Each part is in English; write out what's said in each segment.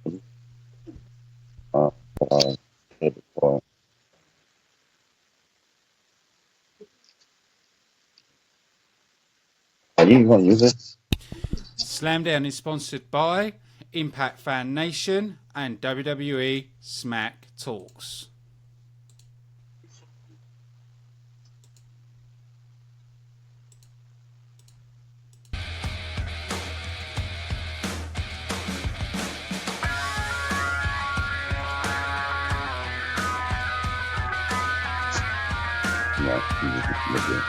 Uh, uh, for, are you going to use it? Slamdown is sponsored by Impact Fan Nation and WWE Smack Talks. No, you just look at it.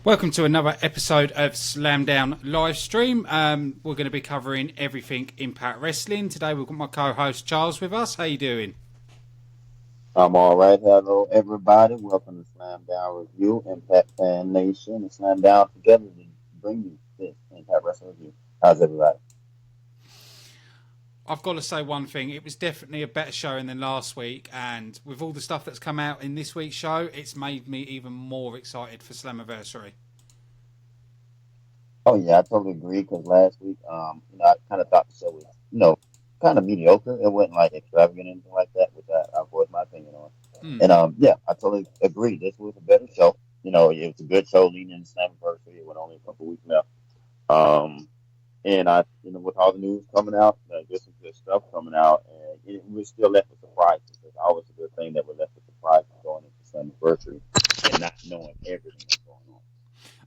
Welcome to another episode of Slamdown Livestream. We're going to be covering everything Impact Wrestling. Today we've got my co-host Charles with us. How you doing? I'm all right. Hello, everybody. Welcome to Slam Down Review, Impact Fan Nation, and Slam Down together to bring you this Impact Wrestling Review. How's everybody? I've got to say one thing. It was definitely a better showing than last week, and with all the stuff that's come out in this week's show, it's made me even more excited for Slammiversary. Oh yeah, I totally agree. Because last week, I kind of thought the show was, kind of mediocre. It wasn't like extravagant or anything like that, which I voiced my opinion on. Mm. And yeah, I totally agree. This was a better show. It was a good show leading into Slammiversary. It went only a couple weeks left. And with all the news coming out, there's some good stuff coming out, and we're still left with surprises. It's always a good thing that we're left with surprises going into Slammiversary and not knowing everything that's going on.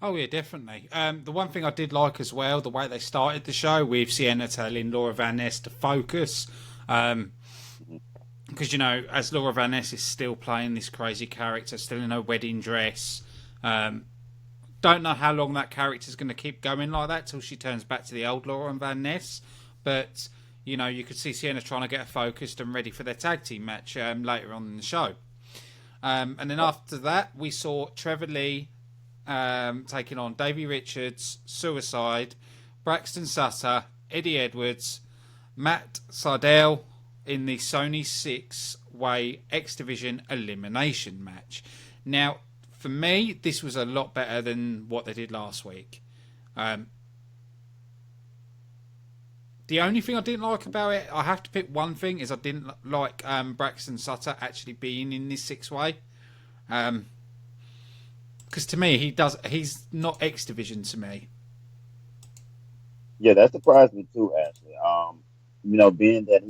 Oh yeah, definitely. The one thing I did like as well, the way they started the show with Sienna telling Laura Van Ness to focus, because as Laura Van Ness is still playing this crazy character, still in her wedding dress. Don't know how long that character's going to keep going like that till she turns back to the old Laura Van Ness, but you could see Sienna trying to get her focused and ready for their tag team match later on in the show. And then after that, we saw Trevor Lee taking on Davey Richards, Suicide, Braxton Sutter, Eddie Edwards, Matt Sardell in the Sony 6-way X Division elimination match. Now, for me, this was a lot better than what they did last week. The only thing I didn't like about it, I have to pick one thing, is I didn't like Braxton Sutter actually being in this 6-way. Because to me, he's not X Division to me. Yeah, that surprised me too, actually. Being that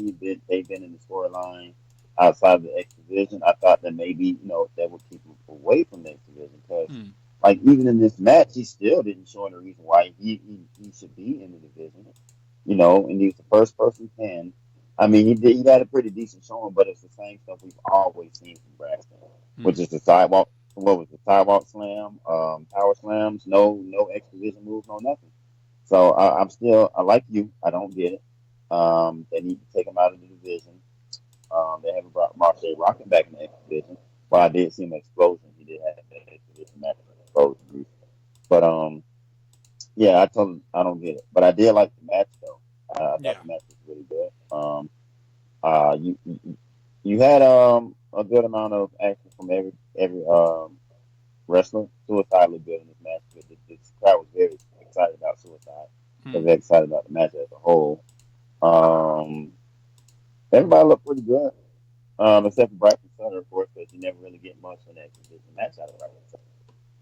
they've been in the storyline outside of the X Division, I thought that maybe that would keep him away from the X Division because, like, even in this match, he still didn't show any reason why he should be in the division. And he's the first person can. I mean, he had a pretty decent showing, but it's the same stuff we've always seen from Braxton, which is the sidewalk. What was the sidewalk slam, power slams, no X Division moves, no nothing. So I like you. I don't get it. They need to take him out of the division. They haven't brought Marche Rocket back in the X Division. Well, I did see him explosion. He did have that X Division match explosion. But yeah, I don't get it. But I did like the match though. I thought the match was really good. You had a good amount of action from every wrestler. Suicide looked good in this match. This crowd was very excited about Suicide. They were excited about the match as a whole. Everybody looked pretty good. Except for Bryson Sutter, of course, because you never really get much in that division match out of Bryson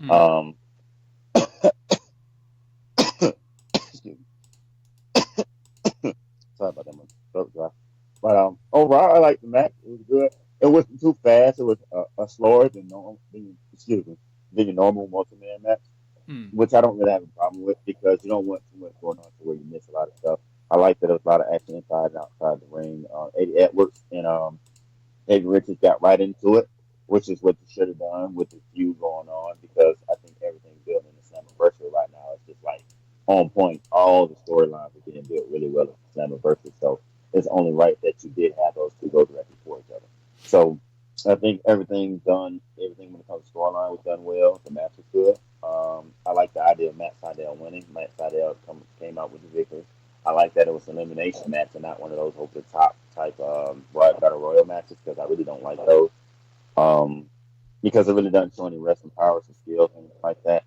Mm. Sutter. Excuse me. Sorry about that, my throat dry. But overall, I liked the match. It was good. It wasn't too fast. It was a slower than normal. Excuse me, than your normal multi-man match, Mm. which I don't really have a problem with because you don't want too much going on to where you miss a lot of stuff. I like that there was a lot of action inside and outside the ring. Eddie Edwards and Eddie Richards got right into it, which is what you should have done with the feud going on because I think everything built in the Slammiversary right now is just like on point. All the storylines are getting built really well in the Slammiversary, so it's only right that you did have those two go directly for each other. So I think everything's done. Everything when it comes to storyline was done well. The match was good. I like the idea of Matt Sydal winning. Matt Sydal came out with the victory. I like that it was an elimination match and not one of those over the top type battle royal matches because I really don't like those. Um, because it really doesn't show any wrestling powers and skills and anything like that.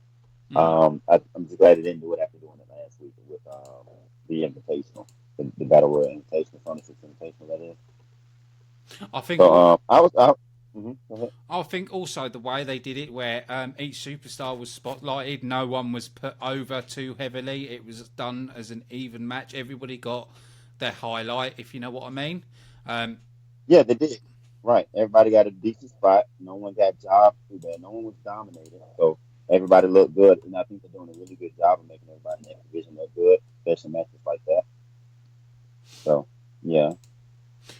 Mm. I'm just glad it didn't do it after doing it last week with the Invitational, the Battle Royal Invitational, Sony Six Invitational. That is. I think. So I was out. Go ahead. I think also the way they did it, where each superstar was spotlighted, no one was put over too heavily. It was done as an even match. Everybody got their highlight, if you know what I mean. Um, Yeah, they did. Right. Everybody got a decent spot. No one got jobbed too bad. No one was dominated. So everybody looked good. And I think they're doing a really good job of making everybody in that division look good, especially matches like that. So, yeah.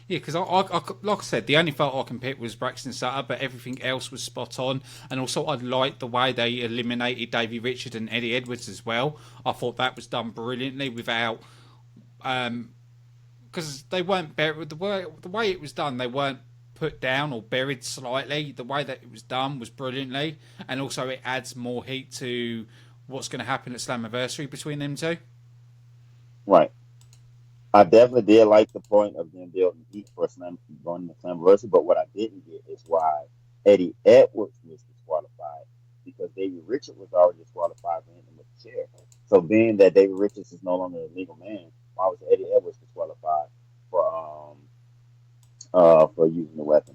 Yeah, because like I said, the only fault I can pick was Braxton Sutter, but everything else was spot on. And also, I liked the way they eliminated Davey Richard and Eddie Edwards as well. I thought that was done brilliantly without, because they weren't buried. The way it was done, they weren't put down or buried slightly. The way that it was done was brilliantly, and also it adds more heat to what's going to happen at Slammiversary between them two. Right. I definitely did like the point of them building heat for Slam going to Slammiversary, but what I didn't get is why Eddie Edwards was disqualified because David Richards was already disqualified for hitting him with the chair. So being that David Richards is no longer a legal man, why was Eddie Edwards disqualified for using the weapon?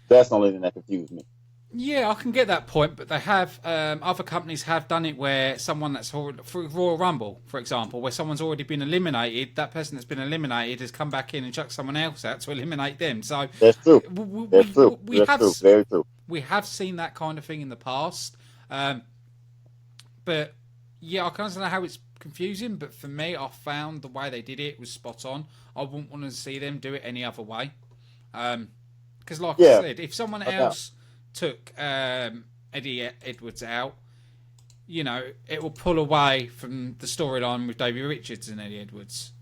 That's the only thing that confused me. Yeah, I can get that point, but they have other companies have done it where someone that's already, for Royal Rumble, for example, where someone's already been eliminated, that person that's been eliminated has come back in and chucked someone else out to eliminate them. So That's true. we, That's we, true. we That's have true. Very true. we have seen that kind of thing in the past, but yeah, I can understand how it's confusing. But for me, I found the way they did it was spot on. I wouldn't want to see them do it any other way. Because, like I Yeah, said, if someone no doubt. else took Eddie Edwards out, it will pull away from the storyline with Davey Richards and Eddie Edwards.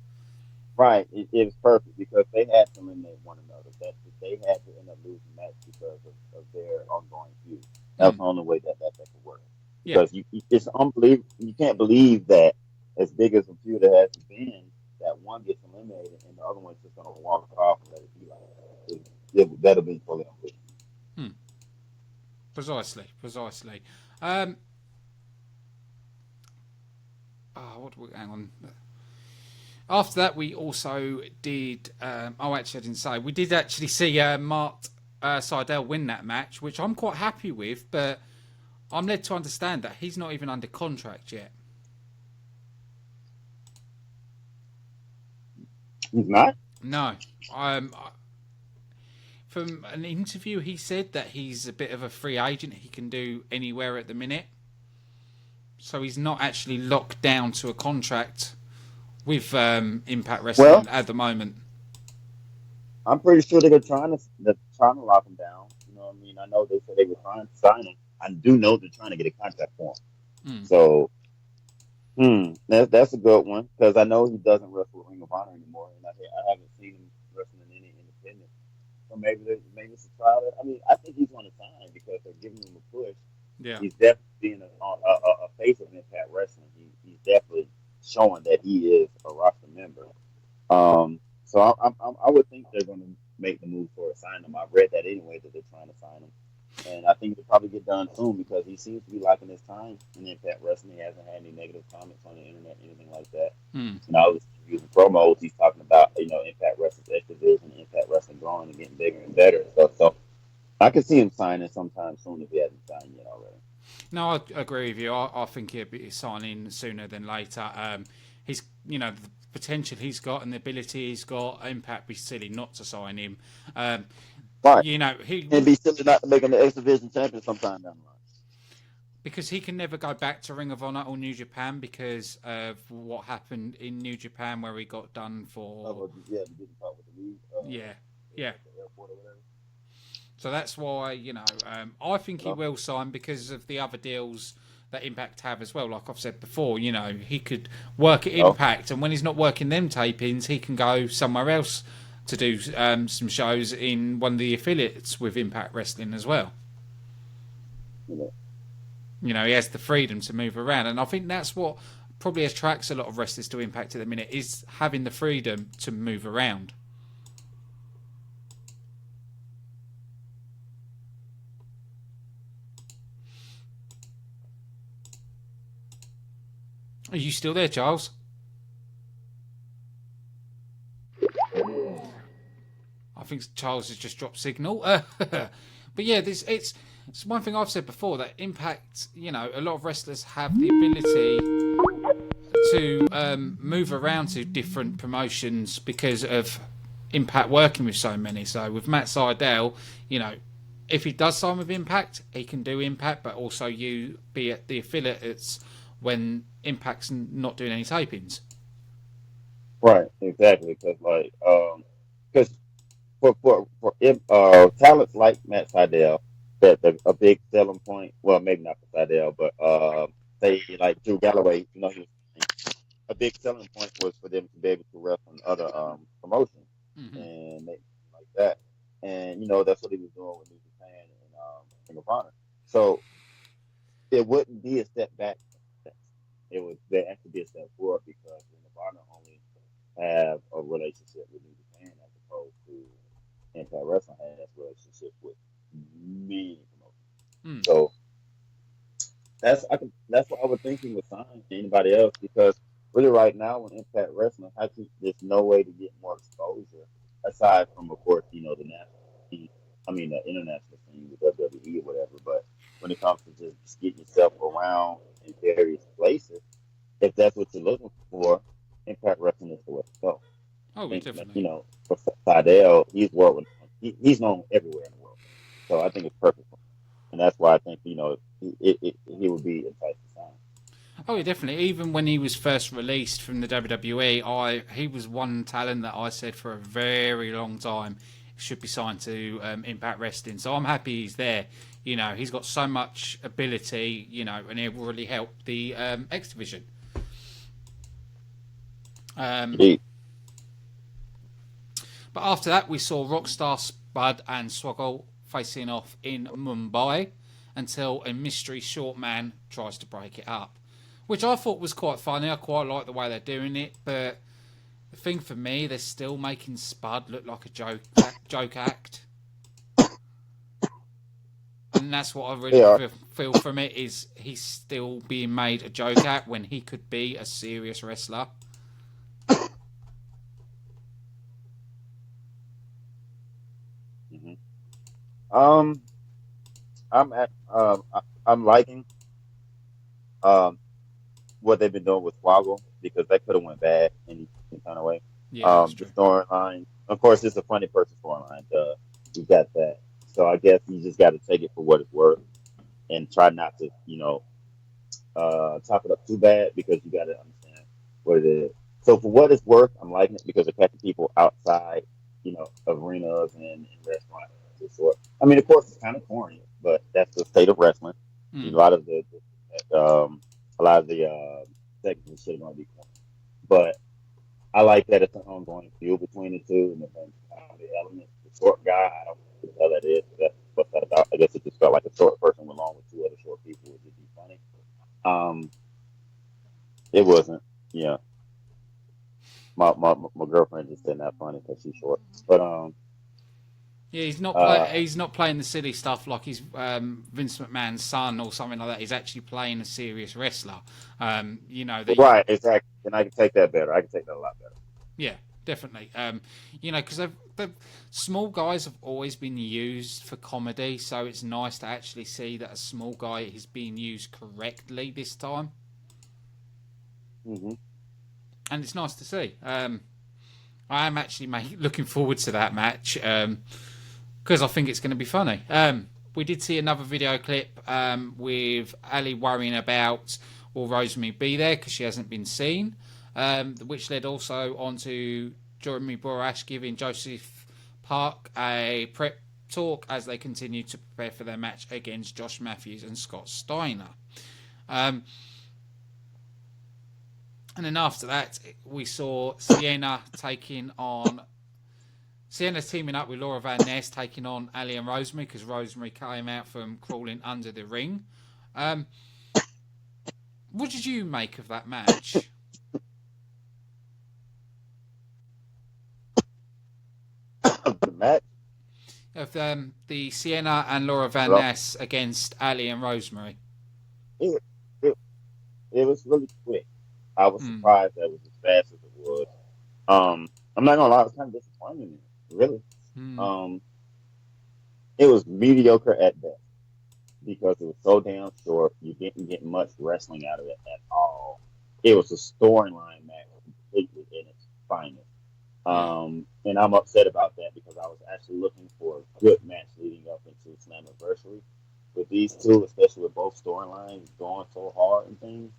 Right. It was perfect because they had to eliminate one another. They had to end up losing the match because of their ongoing feud. That was Mm, the only way that could work. yeah, Because it's unbelievable. You can't believe that as big as a feud it has been, that one gets eliminated and the other one's just going to walk off and let it be like that. That'll be fully unbelievable. mm, precisely, precisely. Um, hang on. After that, we also did. Actually, I didn't say. We did actually see Mark Seidel win that match, which I'm quite happy with, but I'm led to understand that he's not even under contract yet. He's not? No. From an interview, he said that he's a bit of a free agent. He can do anywhere at the minute. So he's not actually locked down to a contract with Impact Well, Wrestling at the moment. I'm pretty sure they're trying to lock him down. You know what I mean? I know they said they were trying to sign him. I do know they're trying to get a contract for him. Mm. So that's a good one because I know he doesn't wrestle with Ring of Honor anymore, and I haven't seen him wrestling in any independent. So maybe it's a trial. I mean, I think he's going to sign because they're giving him a push. Yeah. He's definitely being a face of Impact Wrestling. He's definitely showing that he is a roster member. So I would think they're going to make the move for a sign him. I read that anyway that they're trying to sign him. And I think it'll probably get done soon because he seems to be liking his time in Impact Wrestling. He hasn't had any negative comments on the internet, anything like that. Hmm. And I was using promos. He's talking about Impact Wrestling's X division, Impact Wrestling growing and getting bigger and better and stuff. So I could see him signing sometime soon if he hasn't signed yet already. No, I agree with you. I think he'll be signing sooner than later. He's, the potential he's got and the ability he's got. Impact be silly not to sign him. Right. He It'd be silly not to make him the X division champion sometime down the line. because he can never go back to Ring of Honor or New Japan because of what happened in New Japan where he got done for. Yeah, he didn't talk with the league. Yeah. The airport or whatever. So that's why, I think he will sign because of the other deals that Impact have as well. Like I've said before, he could work at Impact, and when he's not working them tapings, he can go somewhere else to do some shows in one of the affiliates with Impact Wrestling as well. Yeah. He has the freedom to move around, and I think that's what probably attracts a lot of wrestlers to Impact at the minute is having the freedom to move around. Are you still there, Charles? I think Charles has just dropped signal. But yeah, it's one thing I've said before that Impact, a lot of wrestlers have the ability to move around to different promotions because of Impact working with so many. So with Matt Sydal, if he does sign with Impact, he can do Impact, but also be at the affiliates when Impact's not doing any tapings. Right, exactly. Because for talents like Matt Sydal, that a big selling point. Well, maybe not for Sydal, but say like Drew Galloway. A big selling point was for them to be able to wrestle in other promotions and make like that. And that's what he was doing with New Japan and Ring of Honor. So it wouldn't be a step back. It would actually be a step forward because Ring of Honor only have a relationship with New Japan as opposed to Impact Wrestling has a relationship with many promotions. So that's what I would think he would sign anybody else because really right now in Impact Wrestling, there's no way to get more exposure aside from of course the national scene. I mean the international scene with WWE or whatever. But when it comes to just getting yourself around in various places, if that's what you're looking for, Impact Wrestling is the way to go. Oh, I think definitely. for Sydal, he's known everywhere in the world. So I think it's perfect for him. And that's why I think, he would be enticed to sign. Oh, yeah, definitely. Even when he was first released from the WWE, he was one talent that I said for a very long time should be signed to Impact Wrestling. So I'm happy he's there. He's got so much ability, and it will really help the X Division. But after that, we saw Rockstar Spud and Swoggle facing off in Mumbai until a mystery short man tries to break it up, which I thought was quite funny. I quite like the way they're doing it, but the thing for me, they're still making Spud look like a joke act. And that's what I really feel from it, is he's still being made a joke at when he could be a serious wrestler. I'm liking what they've been doing with Swoggle because that could have went bad in any kind of way. Yeah, that's The true. storyline, of course, it's a funny person storyline. You got that, so I guess you just got to take it for what it's worth and try not to, chop it up too bad because you got to understand what it is. So for what it's worth, I'm liking it because it's catching people outside, arenas and restaurants. I mean, of course, it's kind of corny, but that's the state of wrestling. A lot of the segments and shit are going to be corny, but I like that it's an ongoing feud between the two and the element. The short guy, I don't know what the hell that is. What's that about? I guess it just felt like a short person along with two other short people would just be funny. It wasn't. Yeah, my girlfriend just said not funny because she's short. But Yeah, he's not playing the silly stuff like he's Vince McMahon's son or something like that. He's actually playing a serious wrestler. Right, exactly. And I can take that better. I can take that a lot better. Yeah, definitely. Because the small guys have always been used for comedy, so it's nice to actually see that a small guy is being used correctly this time. Mm-hmm. And it's nice to see. I am actually looking forward to that match because I think it's going to be funny. We did see another video clip with Ali worrying about will Rosemary be there because she hasn't been seen, which led also on to Jeremy Borash giving Joseph Park a prep talk as they continue to prepare for their match against Josh Matthews and Scott Steiner. And then after that, we saw Sienna teaming up with Laura Van Ness, taking on Ali and Rosemary, because Rosemary came out from crawling under the ring. What did you make of that match? The match? Of the Sienna and Laura Van Ness against Ali and Rosemary. It was really quick. I was surprised that it was as fast as it was. I'm not gonna lie, I was kind of disappointed in it, really. It was mediocre at best because it was so damn short. You didn't get much wrestling out of it at all. It was a storyline match completely in its finest. And I'm upset about that because I was actually looking for a good match leading up into Slammiversary with these two, especially with both storylines going so hard and things.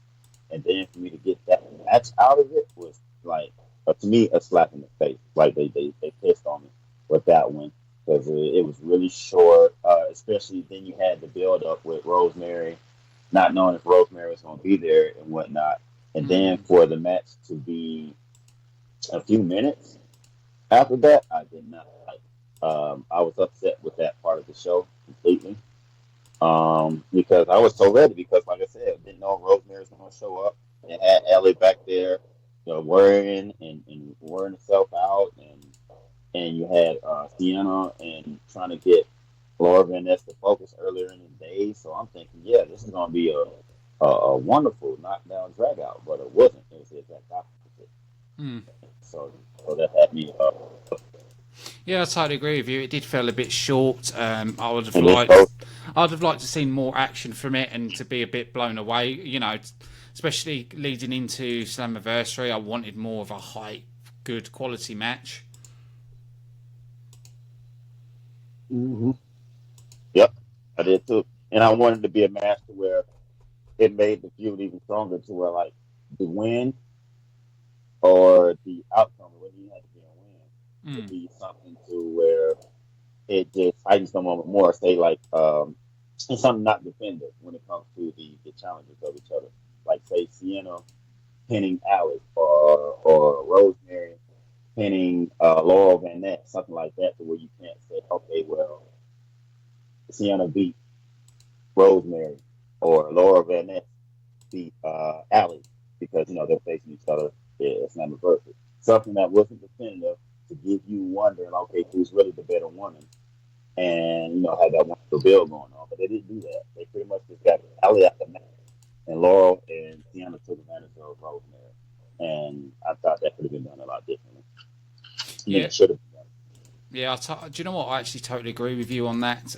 And then for me to get that match out of it was like, to me, a slap in the face. Like they pissed on me with that one because it was really short. Especially then you had the build up with Rosemary, not knowing if Rosemary was going to be there and whatnot, and then for the match to be a few minutes after that, I did not like. I was upset with that part of the show completely. Because I was so ready because, like I said, didn't know Rosemary was going to show up and had Ellie back there, worrying and wearing herself out, and you had Sienna and trying to get Laura Van Ness to focus earlier in the day. So I'm thinking, yeah, this is going to be a wonderful knockdown drag out, but it wasn't. It was the exact opposite. So that had me. Yeah, I totally agree with you. It did feel a bit short. I'd have liked to see more action from it and to be a bit blown away. Especially leading into Slammiversary, I wanted more of a high, good quality match. Mm-hmm. Yep, I did too, and I wanted to be a match to where it made the feud even stronger, to where like the win or the outcome, whether you had to be a win, would be something to where it just heightens them a more. Say like it's something not defended when it comes to the challenges of each other. Like say Sienna pinning Alex or Rosemary pinning Laurel Van Ness, something like that, to where you can't say, okay, well, Sienna beat Rosemary or Laura Van Ness beat Alex because they're facing each other. It's not reversal. Something that wasn't definitive to give you wondering, okay, who's really the better woman, and had that wonderful build going on. But they didn't do that. They pretty much just got Ali out the match, and Laurel and Sienna took advantage of Rosemary. And I thought that could have been done a lot differently. Yeah, it should have been done. Yeah, do you know what? I actually totally agree with you on that.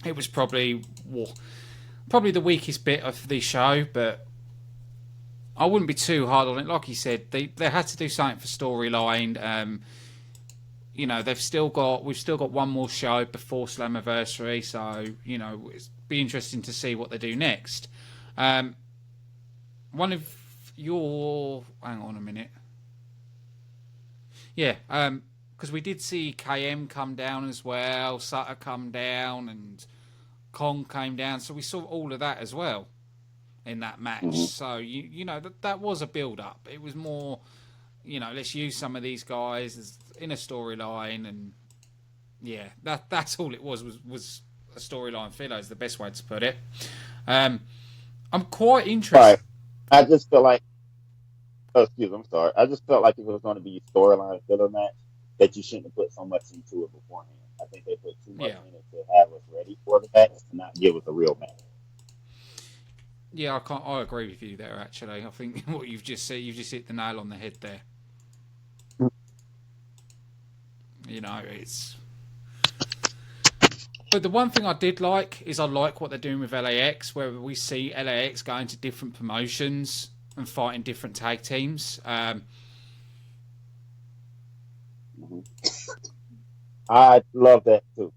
It was probably the weakest bit of the show, but I wouldn't be too hard on it. Like you said, they had to do something for storyline. We've still got one more show before Slammiversary, so it's be interesting to see what they do next. One of your hang on a minute, yeah, because we did see KM come down as well, Sutter come down, and Kong came down, so we saw all of that as well in that match. Mm-hmm. So that was a build up. It was more, let's use some of these guys in a storyline, and yeah, that's all it was a storyline filler is the best way to put it. I'm quite interested. Right. I just felt like, I'm sorry. I just felt like it was going to be a storyline filler match, that you shouldn't have put so much into it beforehand. I think they put too much Yeah. in it to have us ready for the match to not give us a real match. Yeah, I agree with you there. Actually, I think what you've just said, you've just hit the nail on the head there. You know, it's. But the one thing I did like is I like what they're doing with LAX, where we see LAX going to different promotions and fighting different tag teams. I love that too.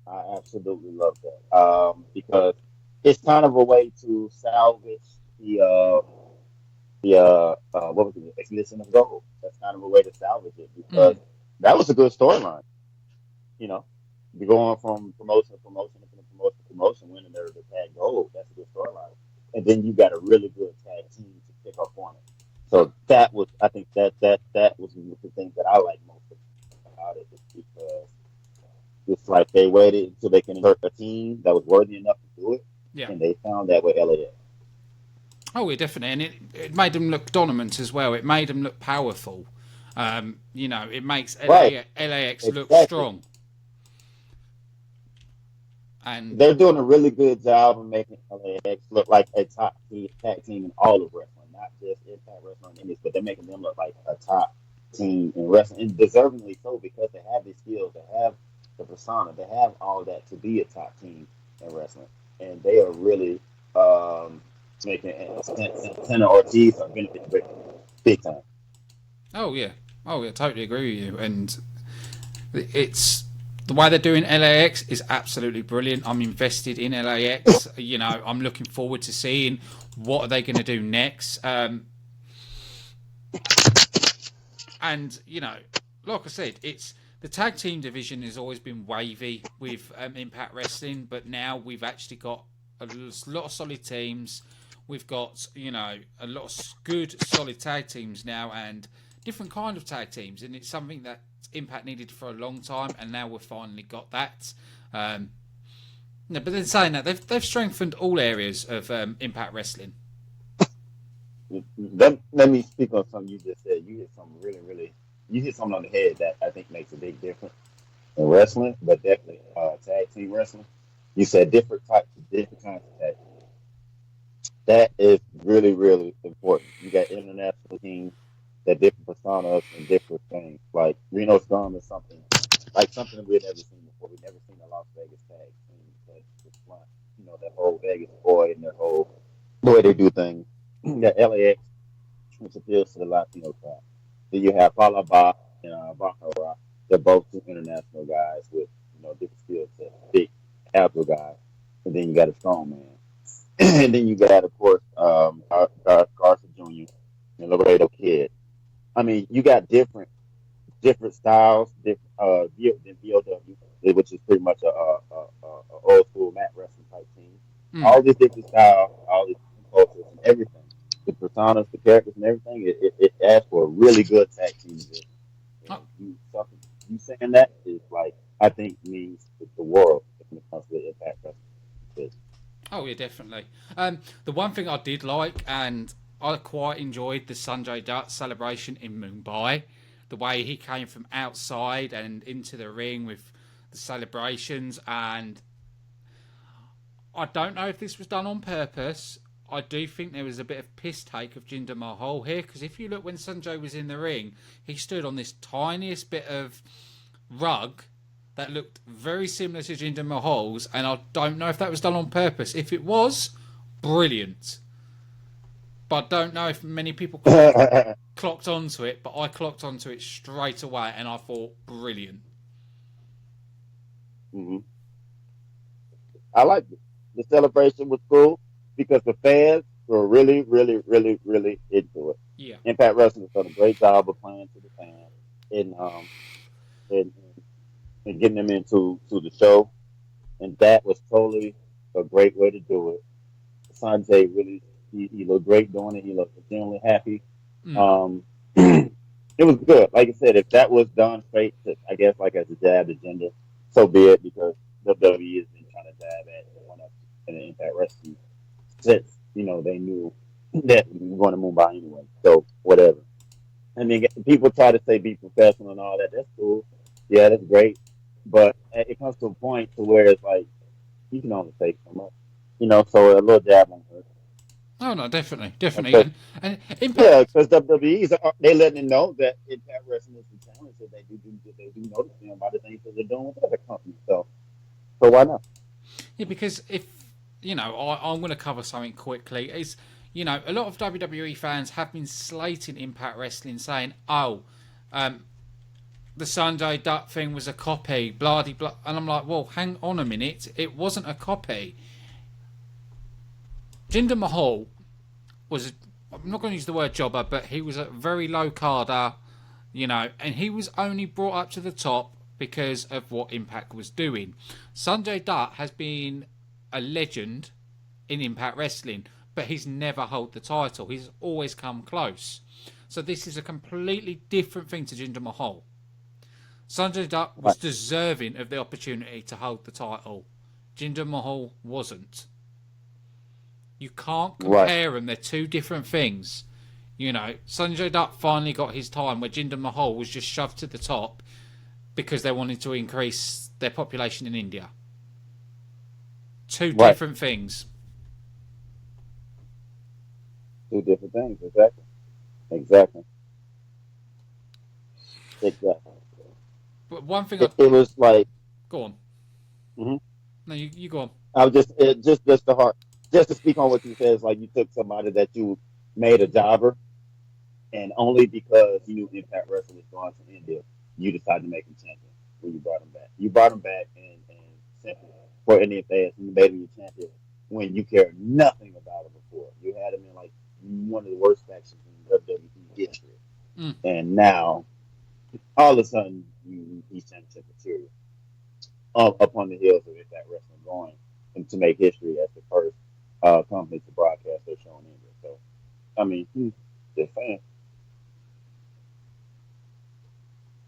I absolutely love that because it's kind of a way to salvage the what was it, Expedition of Gold. That's kind of a way to salvage it because that was a good storyline. You know, you're going from promotion to promotion to promotion to promotion, winning the tag gold. That's a good storyline, and then you got a really good tag team to pick up on it. So that was, I think that was the thing that I like most about it, is because it's like they waited until they can insert a team that was worthy enough to do it, Yeah. and they found that with LAX. Oh, yeah, definitely, and it made them look dominant as well. It made them look powerful. You know, it makes Right, LAX look exactly. strong. And They're doing a really good job of making LAX look like a top tag team in all of wrestling, not just Impact Wrestling Indies, but they're making them look like a top team in wrestling, and deservingly so because they have the skills, they have the persona, they have all that to be a top team in wrestling, and they are really making Santana Ortiz are benefiting big time. oh yeah, totally agree with you. And it's the way they're doing LAX is absolutely brilliant. I'm invested in LAX. You know, I'm looking forward to seeing what are they going to do next. And you know, like I said, it's the tag team division has always been wavy with Impact Wrestling, but now we've actually got a lot of solid teams. We've got, you know, a lot of good solid tag teams now, and different kind of tag teams, and it's something that Impact needed for a long time, and now we've finally got that. No, but then saying that they've strengthened all areas of Impact Wrestling. Let me speak on something you just said. You hit something really, you hit something on the head that I think makes a big difference in wrestling, but definitely tag team wrestling. You said different kinds of tag. That is really important. You got international teams that different personas and different things. Like Reno Scum is something we've never seen before. We've never seen a Las Vegas tag team that just front, that whole Vegas boy and their whole the way they do things. You got LAX, which appeals to the Latino crowd. Then you have Palaba and Baccarat. They're both two international guys with different skill sets, big agile guys. And then you got a strong man. And then you got, of course, Garza Jr. and Laredo Kid. I mean, you got different styles, different than BOW, which is pretty much a old school mat wrestling type team. Mm. All these different styles, all these different cultures, and everything, the personas, the characters, and everything. It asks for a really good tag team. Oh, And you saying that is like I think means the world when it comes to Impact Wrestling. oh yeah, definitely. The one thing I did like, and I quite enjoyed the Sanjay Dutt celebration in Mumbai. The way he came from outside and into the ring with the celebrations, and I don't know if this was done on purpose. I do think there was a bit of piss take of Jinder Mahal here, because if you look when Sanjay was in the ring, he stood on this tiniest bit of rug that looked very similar to Jinder Mahal's, and I don't know if that was done on purpose. If it was, brilliant. But I don't know if many people clocked onto it, but I clocked onto it straight away, and I thought, brilliant. Hmm. I liked it. The celebration was cool because the fans were really into it. Yeah. Impact Wrestling has done a great job of playing to the fans and and, and getting them into the show, and that was totally a great way to do it. Sanjay really he looked great doing it. He looked genuinely happy. Mm. Um, it was good. Like I said, if that was done straight, I guess like as a jab to gender, so be it. Because WWE has been trying to jab at one of in the Impact Wrestling since they knew that we were going to Mumbai anyway. So whatever. I mean, people try to say be professional and all that. That's cool. Yeah, that's great. But it comes to a point to where it's like you can only take so much. So a little jab on her. Oh no, definitely, definitely, Because and Impact. yeah, because WWE's they letting them know that Impact Wrestling is the challenge that they do notice them by the things that they're doing with other companies. So why not? Yeah, because if I'm going to cover something quickly. Is a lot of WWE fans have been slating Impact Wrestling, saying, "Oh, um, the Sanjay Dutt thing was a copy, blah de blah," and I'm like, "Well, hang on a minute, it wasn't a copy." Jinder Mahal was, I'm not going to use the word jobber, but he was a very low carder, and he was only brought up to the top because of what Impact was doing. Sanjay Dutt has been a legend in Impact Wrestling, but he's never held the title. He's always come close. So this is a completely different thing to Jinder Mahal. Sanjay Dutt was Right, deserving of the opportunity to hold the title. Jinder Mahal wasn't. You can't right, compare them. They're two different things. Sanjay Dutt finally got his time where Jinder Mahal was just shoved to the top because they wanted to increase their population in India. Two right. different things. Two different things. Exactly. Exactly. Exactly. But one thing I It was like. go on. Mhm. No, you go on. I was just the heart. Just to speak on what you said, it's like you took somebody that you made a jobber, and only because you knew Impact Wrestling was going to India, you decided to make him champion when you brought him back. You brought him back and simply for Indian fans, and you made him your champion when you cared nothing about him before. You had him in like one of the worst factions in WWE history, Mm. and now all of a sudden he's championship material upon the heels of Impact Wrestling going and to make history as the first company to broadcast their show in India. So I mean, just saying,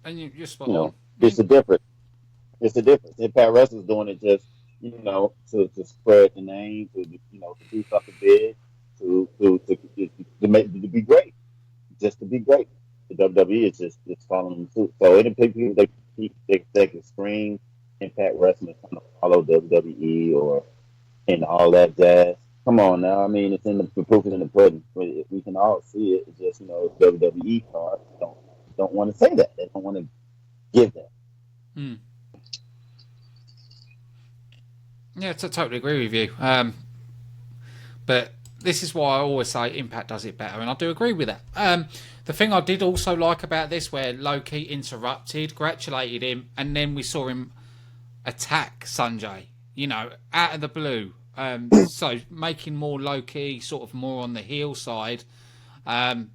And you're spot you on. know, I it's mean, a difference. It's a difference. Impact Wrestling's doing it just to spread the name, to do something big, to make to be great, just to be great. The WWE is just it's following suit. So any people they can scream Impact Wrestling is trying to follow WWE or and all that jazz. Come on now, I mean it's in the proof is in the pudding. We can all see it. It's just WWE cards don't want to say that. They don't want to give that. mm. Yeah, I totally agree with you. But this is why I always say Impact does it better, and I do agree with that. The thing I did also like about this, where Loki interrupted, congratulated him, and then we saw him attack Sanjay, out of the blue. So making more Loki, sort of more on the heel side. Um,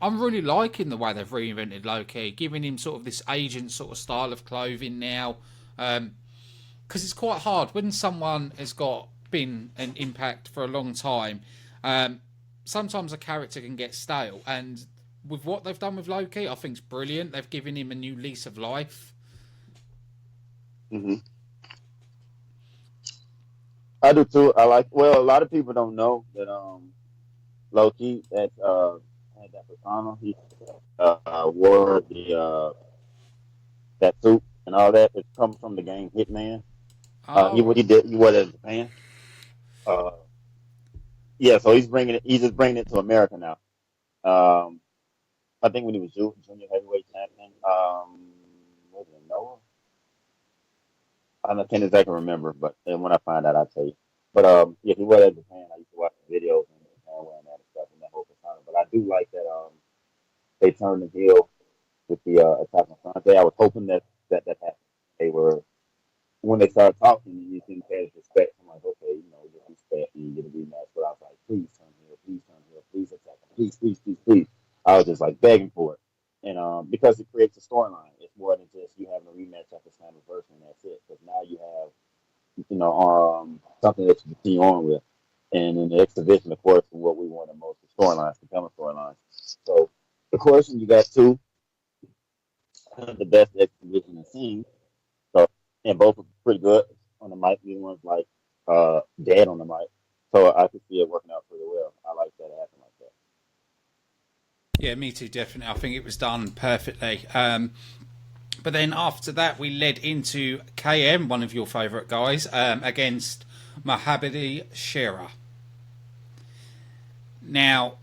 I'm really liking the way they've reinvented Loki, giving him sort of this agent sort of style of clothing now. Because it's quite hard when someone has got been an Impact for a long time. Um, Sometimes a character can get stale, and with what they've done with Loki, I think it's brilliant. They've given him a new lease of life. Hmm. I do too. I like. Well, a lot of people don't know that Loki had that persona. He wore the that suit and all that. It comes from the game Hitman. He Oh, what he did. He wore that in Japan. Uh, yeah, so he's bringing it. He's just bringing it to America now. Um, I think when he was junior heavyweight champion, was it Noah? Can't exactly remember, but when I find out, I'll tell you. But yeah, he wore that in Japan. I used to watch the videos and Japan wearing that and stuff and that whole persona. But I do like that they turned the heel with the attack on Sunday. I was hoping that happened. They were when they started talking, you can pay his respect. I'm like, okay, get respect and you get a rematch. But I was like, please turn heel, please attack him, please, please, please, please. I was just like begging for it, and because it creates a storyline. It's more than just you having a rematch after Slammiversary and that's it. Because now you have something that you can see on with. And in the exhibition, of course, what we want the most is storylines, compelling storylines. So, of course, you got two of the best exhibition I've seen. So, and both are pretty good on the mic. The one's like dead on the mic. So I could see it working out pretty well. I like that it happened like that. Yeah, me too, definitely. I think it was done perfectly. But then after that, we led into KM, one of your favourite guys, against Mahabadi Shera. Now,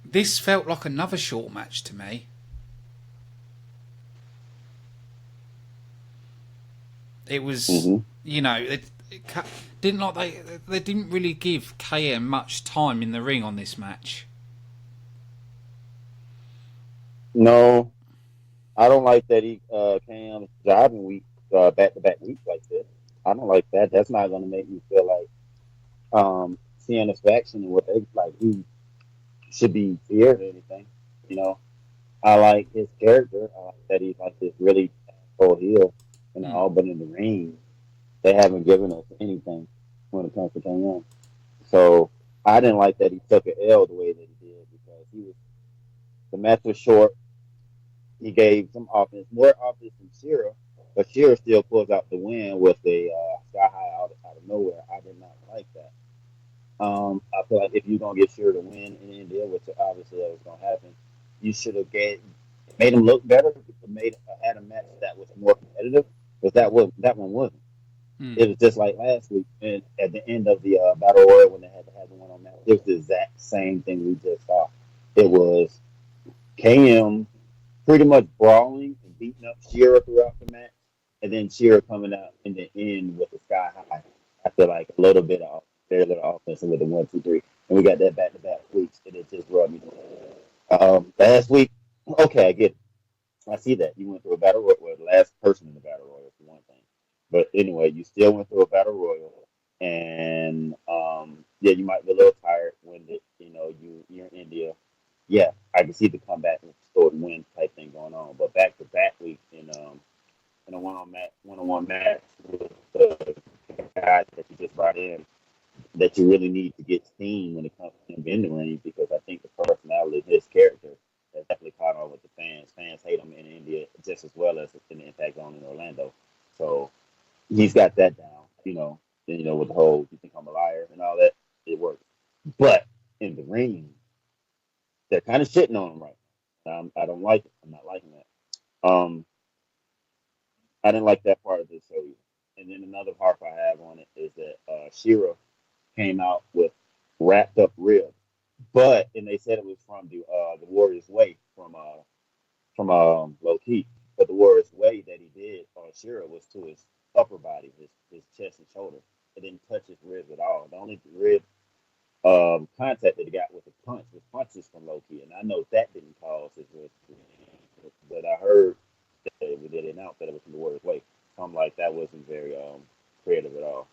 this felt like another short match to me. It was, Mm-hmm. it didn't like they didn't really give KM much time in the ring on this match. No, I don't like that he Cam's driving week back to back weeks like this. I don't like that. That's not going to make me feel like satisfaction and what they like. He should be feared or anything. You know, I like his character. I like that he's like this really full heel and Hmm. all, but in the ring, they haven't given us anything when it comes to Cam. So I didn't like that he took an L the way that he did because he was the match was short. He gave some offense, more offense than Shearer, but Shearer still pulls out the win with a sky high out of nowhere. I did not like that. I feel like if you're gonna get Shearer to win in India, which obviously that was gonna happen, you should have made him look better. Made had a match that was more competitive, because that one wasn't. Hmm. It was just like last week, and at the end of the battle royal when they had to have the one on match, it was the exact same thing we just saw. It was KM pretty much brawling and beating up Shearer throughout the match, and then Shearer coming out in the end with the sky high after like a little bit of very little offense with the 1, 2, 3, and we got that back to back weeks, and it just rubbed me. Last week, okay, I get it. I see that you went through a battle royal. Well, the last person in the battle royal for one thing, but anyway, you still went through a battle royal, and yeah, you might be a little tired when you're in India. Yeah, I can see the comeback and store and win type thing going on. But back to back week in a one on one match with the guy that you just brought in, that you really need to get steam when it comes to him in the ring, because I think the personality of his character has definitely caught on with the fans. Fans hate him in India just as well as in the Impact Zone in Orlando. So he's got that down. With the whole "you think I'm a liar" and all that, it works. But in the ring, they're kind of shitting on him right now. I don't like it. I'm not liking that. I didn't like that part of the show either. And then another harp I have on it is that Shira came out with wrapped up ribs, and they said it was from the Warrior's Way from Low Key, but the Warrior's Way that he did on Shira was to his upper body, his chest and shoulder. It didn't touch his ribs at all. The only rib contact that he got with the punches from Low Key, and I know that didn't cause his ribs, but I heard that we did announce that it was from the Warrior's Way. Something like that wasn't very creative at all.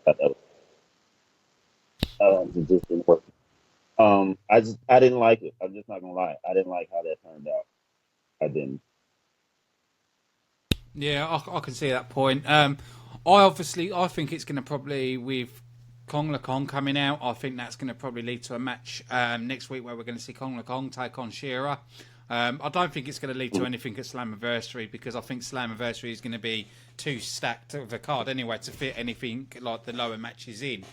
But it just didn't work. I didn't like it. I'm just not gonna lie. I didn't like how that turned out. I didn't. Yeah, I can see that point. I think it's going to probably with Kong La Kong coming out. I think that's going to probably lead to a match next week where we're going to see Kong La Kong take on Shearer. I don't think it's going to lead to anything at Slammiversary, because I think Slammiversary is going to be too stacked of a card anyway to fit anything like the lower matches in.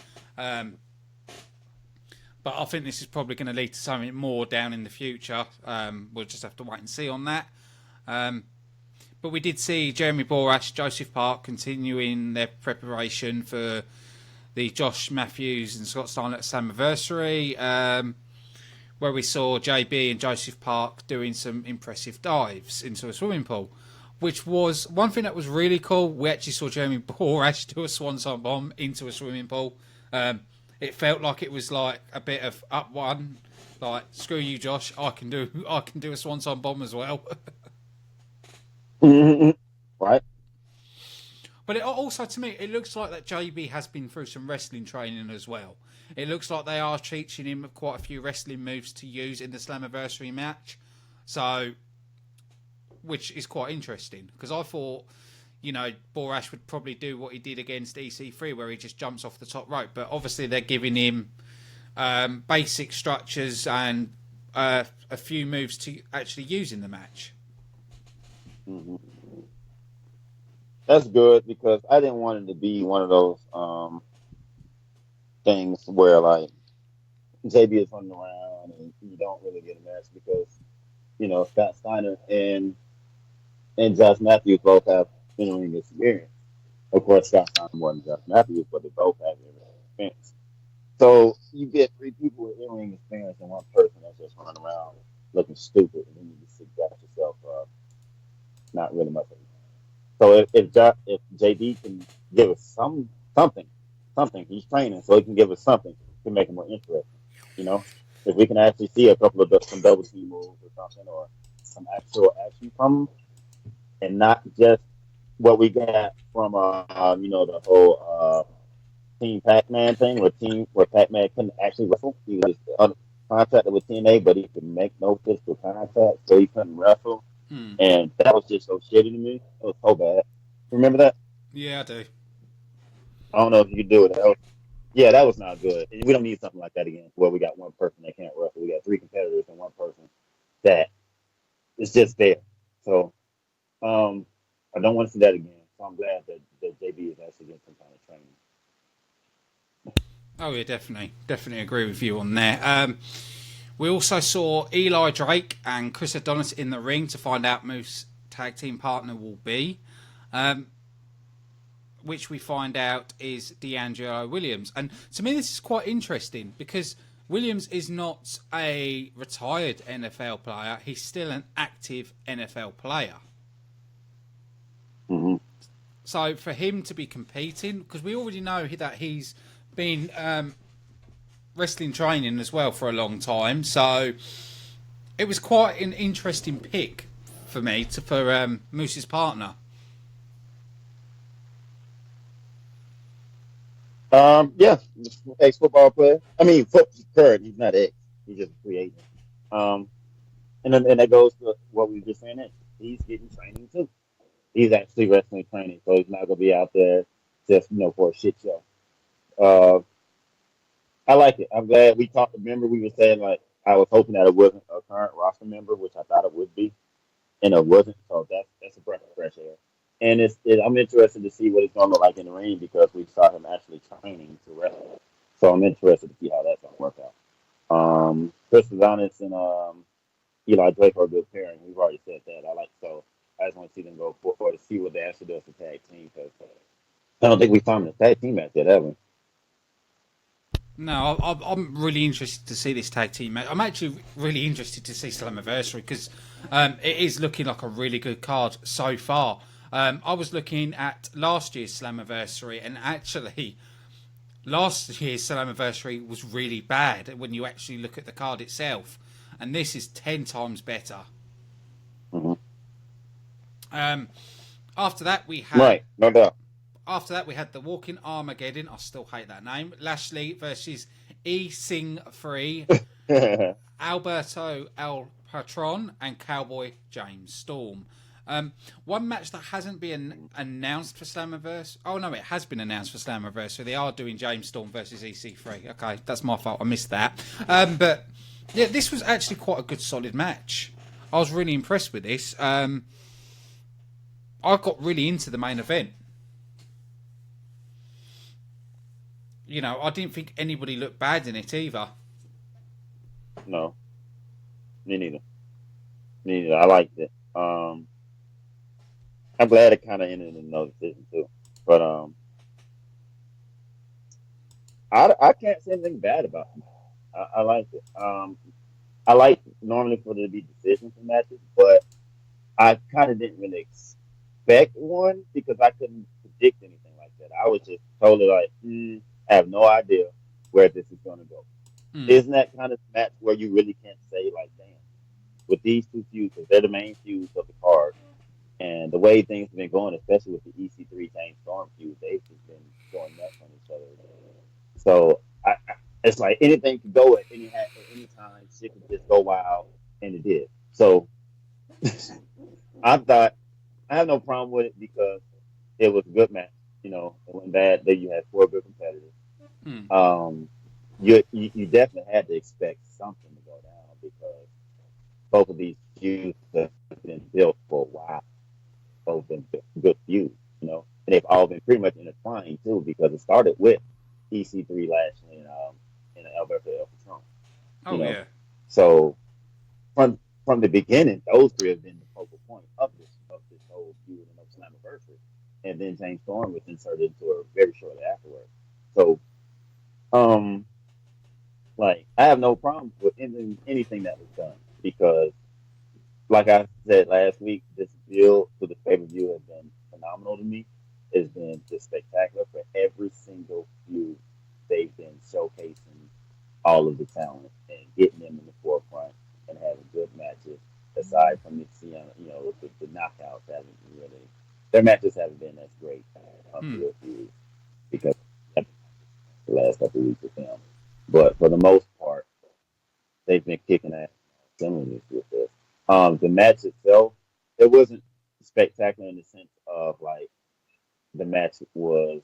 But I think this is probably going to lead to something more down in the future. We'll just have to wait and see on that. But we did see Jeremy Borash, Joseph Park continuing their preparation for the Josh Matthews and Scott Steiner at Slammiversary, where we saw JB and Joseph Park doing some impressive dives into a swimming pool, which was one thing that was really cool. We actually saw Jeremy Borash do a swanson bomb into a swimming pool. It felt like it was like a bit of up one, like screw you, Josh. I can do a swanson bomb as well. Right? But it also, to me, it looks like that JB has been through some wrestling training as well. It looks like they are teaching him quite a few wrestling moves to use in the Slammiversary match. So, which is quite interesting, because I thought, Borash would probably do what he did against EC3, where he just jumps off the top rope. But obviously they're giving him basic structures and a few moves to actually use in the match. Mm-hmm. That's good, because I didn't want it to be one of those things where like JB is running around and you don't really get a match because Scott Steiner and Josh Matthews both have in-ring experience. Of course, Scott Steiner more than Josh Matthews, but they both have in-ring experience. So you get three people with in-ring experience and one person that's just running around looking stupid, and then you just got yourself not really much. So if JD can give us something, he's training, so he can give us something to make it more interesting. You know, if we can actually see a couple of some double team moves or something, or some actual action from him, and not just what we got from the whole Team Pac-Man thing, where Pac-Man couldn't actually wrestle. He was contracted with TNA, but he could make no physical contact, so he couldn't wrestle. And that was just so shitty to me. It was so bad. Remember that? Yeah, I do. I don't know if you could do it. That was not good. And we don't need something like that again, where we got one person that can't wrestle. We got three competitors and one person that is just there. So I don't want to see that again. So I'm glad that JB is actually getting some kind of training. Oh yeah, definitely agree with you on there. We also saw Eli Drake and Chris Adonis in the ring to find out Moose's tag team partner will be, which we find out is D'Angelo Williams. And to me, this is quite interesting because Williams is not a retired NFL player; he's still an active NFL player. Mm-hmm. So for him to be competing, because we already know that he's been wrestling training as well for a long time, so it was quite an interesting pick for me for Moose's partner. Yeah, ex-football player. I mean, current. He's not ex. He's just a free agent. Um, and that goes to what we were just saying. He's getting training too. He's actually wrestling training, so he's not gonna be out there just for a shit show. Uh, I like it. I'm glad we talked. Remember, we were saying like I was hoping that it wasn't a current roster member, which I thought it would be, and it wasn't. So that's a breath of fresh air. And I'm interested to see what it's gonna look like in the ring because we saw him actually training to wrestle. So I'm interested to see how that's gonna work out. Chris Adonis and Eli Drake are a good pairing. We've already said that. I just want to see them go forward to see what they actually do as a tag team because I don't think we found a tag team match yet, have we? No, I'm really interested to see this tag team match. I'm actually really interested to see Slammiversary because it is looking like a really good card so far. I was looking at last year's Slammiversary, and actually, last year's Slammiversary was really bad when you actually look at the card itself, and this is 10 times better. Mm-hmm. After that, we had Right, no doubt. After that, we had the Walking Armageddon. I still hate that name. Lashley versus E Sing Free, Alberto El Patron, and Cowboy James Storm. One match that hasn't been announced for Slammiversary. Oh no, it has been announced for Slammiversary. They are doing James Storm versus EC3. Okay, that's my fault. I missed that. But yeah, this was actually quite a good, solid match. I was really impressed with this. I got really into the main event. I didn't think anybody looked bad in it either. No, me neither. Me neither. I liked it. I'm glad it kind of ended in no decision too. But I can't say anything bad about it. I liked it. I like normally for there to be decisions in matches, but I kind of didn't really expect one because I couldn't predict anything like that. I was just totally like, I have no idea where this is going to go. Isn't that kind of match where you really can't say like, damn, with these two feuds, because they're the main feuds of the card, and the way things have been going, especially with the EC3 James Storm feud, they've just been going nuts on each other. So it's like anything could go at any time. Shit could just go wild, and it did. So I thought I have no problem with it because it was a good match. It went bad. Then you had four good competitors. You definitely had to expect something to go down because both of these feuds have been built for a while. Both been good feuds, and they've all been pretty much intertwined too because it started with EC3 Lashley and and Alberto El Patron. Oh You know, yeah. so from the beginning, those three have been the focal point of this whole feud and of Slammiversary. And then James Storm was inserted into it very shortly afterwards. So, um, like I have no problem with anything that was done because, like I said last week, this build to the pay per view has been phenomenal to me. It's been just spectacular for every single feud. They've been showcasing all of the talent and getting them in the forefront and having good matches. Aside from the knockouts haven't really, their matches haven't been as great until feud because of the last couple of weeks of them. But for the most part, they've been kicking ass similarly with this. The match itself, it wasn't spectacular in the sense of like the match was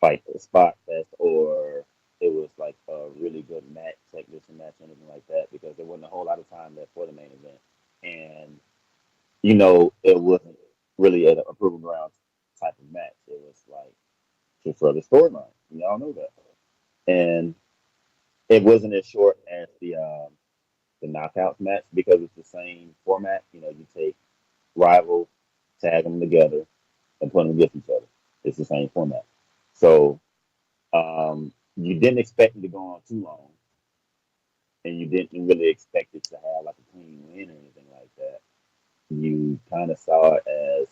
like a spot fest or it was like a really good match, technician match, or anything like that because there wasn't a whole lot of time left for the main event. And, it wasn't really a proven ground type of match. It was like just for the storyline. We all know that. And it wasn't as short as the knockouts match because it's the same format. You take rivals, tag them together, and put them against each other. It's the same format. So you didn't expect it to go on too long, and you didn't really expect it to have like a clean win or anything like that. You kind of saw it as,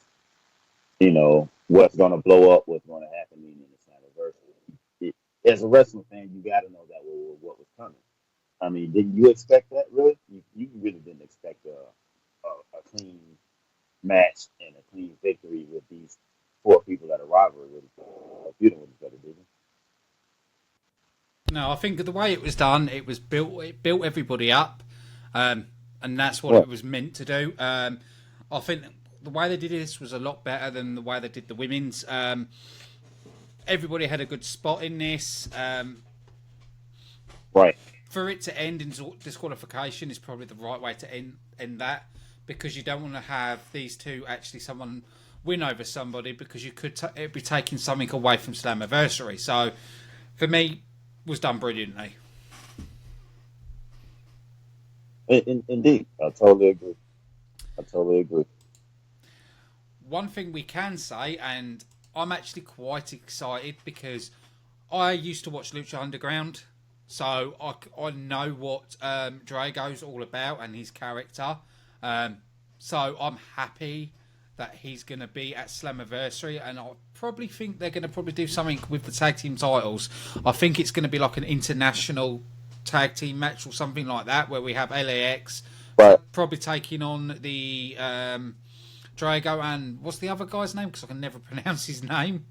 what's going to blow up, what's going to happen in the Slammiversary. As a wrestling fan, you got to know that what was coming. I mean, didn't you expect that, really? You really didn't expect a clean match and a clean victory with these four people that are rivalry with each other, feuding with each other, did you? No, I think the way it was done, it built everybody up, and that's what What? it was meant to do. I think the way they did this was a lot better than the way they did the women's. Everybody had a good spot in this. Right. For it to end in disqualification is probably the right way to end that because you don't want to have these two actually someone win over somebody because you could it'd be taking something away from Slammiversary. So for me, was done brilliantly. Indeed, I totally agree. I totally agree. One thing we can say, and I'm actually quite excited because I used to watch Lucha Underground, so I know what Drago's all about and his character. So I'm happy that he's going to be at Slammiversary, and I probably think they're going to probably do something with the tag team titles. I think it's going to be like an international tag team match or something like that, where we have LAX Right. probably taking on the Drago and what's the other guy's name? Because I can never pronounce his name.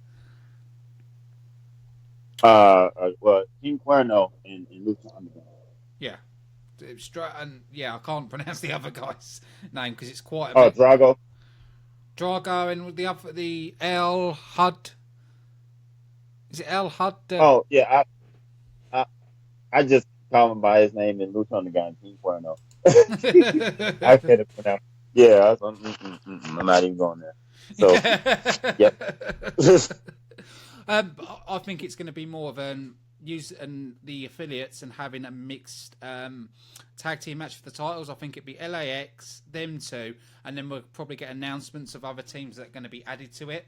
Well, King Cuerno in Lucha Underground. Yeah. And yeah, I can't pronounce the other guy's name because it's quite a Oh, bit. Drago. Drago and the El Hud. Is it El Hud? Oh, yeah. I I just call him by his name in Lucha Underground, King Cuerno. I can't pronounce. Yeah, I'm not even going there. So, yep. I think it's going to be more of an using the affiliates and having a mixed tag team match for the titles. I think it'd be LAX, them two, and then we'll probably get announcements of other teams that are going to be added to it.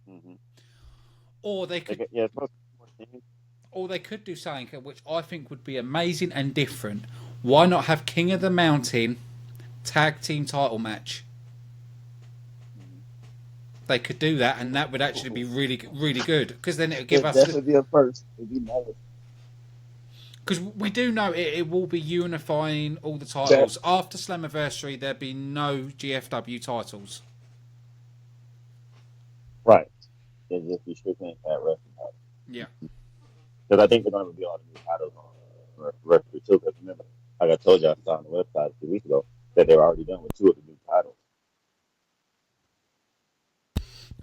Mm-hmm. Or they could, Yeah, it's supposed to be 14. or they could do something which I think would be amazing and different. Why not have King of the Mountain tag team title match? They could do that, and that would actually be really, really good. Because then it would give us. That would be a first. It'd be nice. Because we do know it will be unifying all the titles. After Slammiversary, there'd be no GFW titles. Right. It'd just be strictly Impact Wrestling titles. Yeah. Because I think they're going to reveal all the new titles on referee too. Because remember, like I told you, I saw on the website a few weeks ago that they were already done with 2 of the new titles.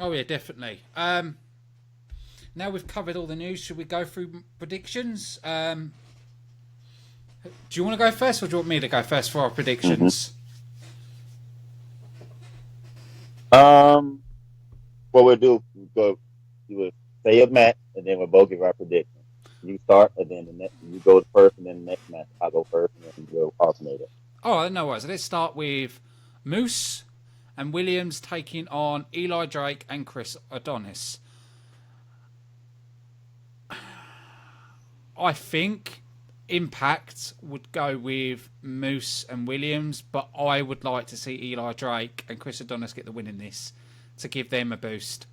Oh yeah, definitely. Now we've covered all the news, should we go through predictions? Do you want to go first, or do you want me to go first for our predictions? What we'll do, we'll go say a match, and then we'll both give our prediction. You start, and then the next you go first, and then the next match I go first, and then we'll alternate it. All right, no worries. Let's start with Moose and Williams taking on Eli Drake and Chris Adonis. I think Impact would go with Moose and Williams, but I would like to see Eli Drake and Chris Adonis get the win in this to give them a boost.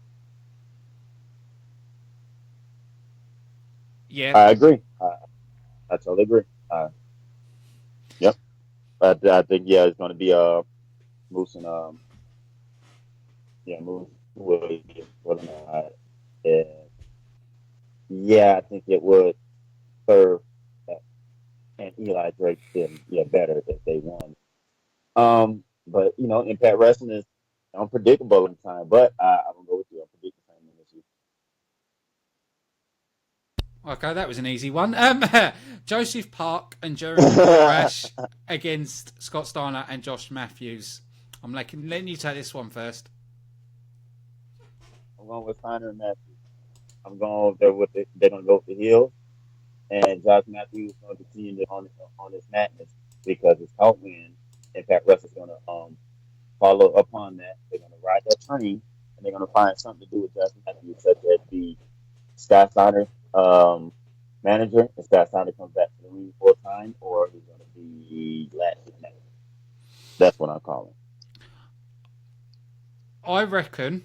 Yeah, I agree. I totally agree. Yep. I think it's going to be Moose and Moose will for the night. And I think it would serve and Eli Drake them better if they won. But Impact Wrestling is unpredictable in time. But I'm gonna go with you. I'm predicting the same as you. Okay, that was an easy one. Joseph Park and Jeremy Borash against Scott Steiner and Josh Matthews. I'm letting you take this one first. I'm going with Steiner and Matthews. I'm going there with they're going to go with the heel, and Josh Matthews is going to continue on this madness because it's help win. Impact Wrestling's going to follow upon that. They're going to ride that train, and they're going to find something to do with Josh Matthews, such as the Scott Steiner manager, and Scott Steiner comes back to the ring full time, or he's going to be Lashley's manager. That's what I'm calling. I reckon,